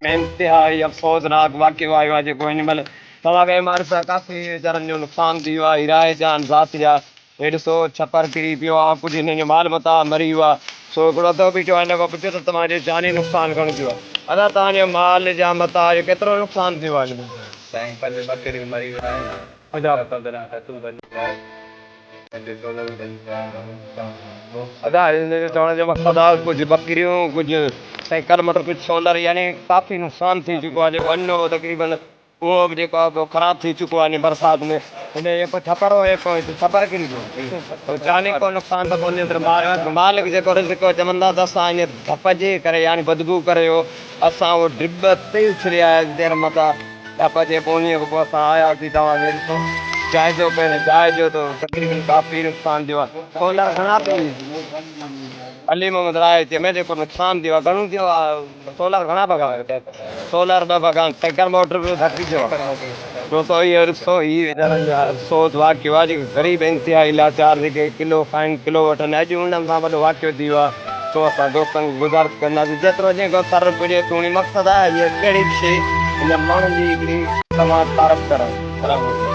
इंतिहाई अफ़सोसनाक वाक़ियो आयो आहे जेको हिन महिल तव्हांखे इमारत सां काफ़ी वीचारनि जो नुक़सानु थी वियो आहे। हिराए जान ज़ात जा हे ॾिसो छपर किरी पियो आहे, कुझु हिननि जो माल मता मरी वियो आहे। सो हिकिड़ो अधु बीठो आहे, हिन खां पुछो त तव्हांजो जानी नुक़सानु घणो थियो आहे। अदा तव्हांजो माल जा मता जो केतिरो नुक़सानु थियो आहे हिन में? साईं पंज बकरियूं मरी वियूं आहिनि। अदा अदा हिन जो चवण जो मक़सदु आहे कुझु बकरियूं कुझु साइकिल मतिलबु कुझु सोलर यानी काफ़ी नुक़सानु थी चुको आहे। जेको अञो तक़रीबन उहो बि जेको आहे पोइ ख़राबु थी चुको आहे हिन बरसाति में। हिन जेको छपर हुए छपर किरी पियो जाने को नुक़सानु त कोन्हे, मालिक जेको रिज़िको चवंदा त असां हीअ धप जे करे यानी बदबू करे हो असां उहो ड्रिब ते उछलिया देरि मथां धप जे पोइ खां पोइ असां आयासीं। तव्हांखे ॾिसो जाइज़ो पहिरियों जाइज़ो तो तक़रीबन काफ़ी नुक़सानु थियो आहे। सोलर घणा पई अली मोहम्मद राय जंहिंमें जेको नुक़सानु थियो आहे घणो थियो आहे? सोलर घणा भॻा सोलर ॿ भॻा टैंकर मोटर बि धकी थियो आहे। ॾिसो इहो ॾिसो हीअ अफ़सोस वाक़ियो आहे जेके ग़रीब इंतिहाई लाचार जेके किलो खाइनि किलो वठनि अॼु उन्हनि सां वॾो वाक़ियो थी वियो आहे। सो असां दोस्तनि गुज़ारिश कंदासीं जेतिरो जेको सर पुॼे थोरी मक़सदु आहे हीअ कहिड़ी बि शइ हिन माण्हुनि जी हिकिड़ी तमामु तारीफ़ करणु।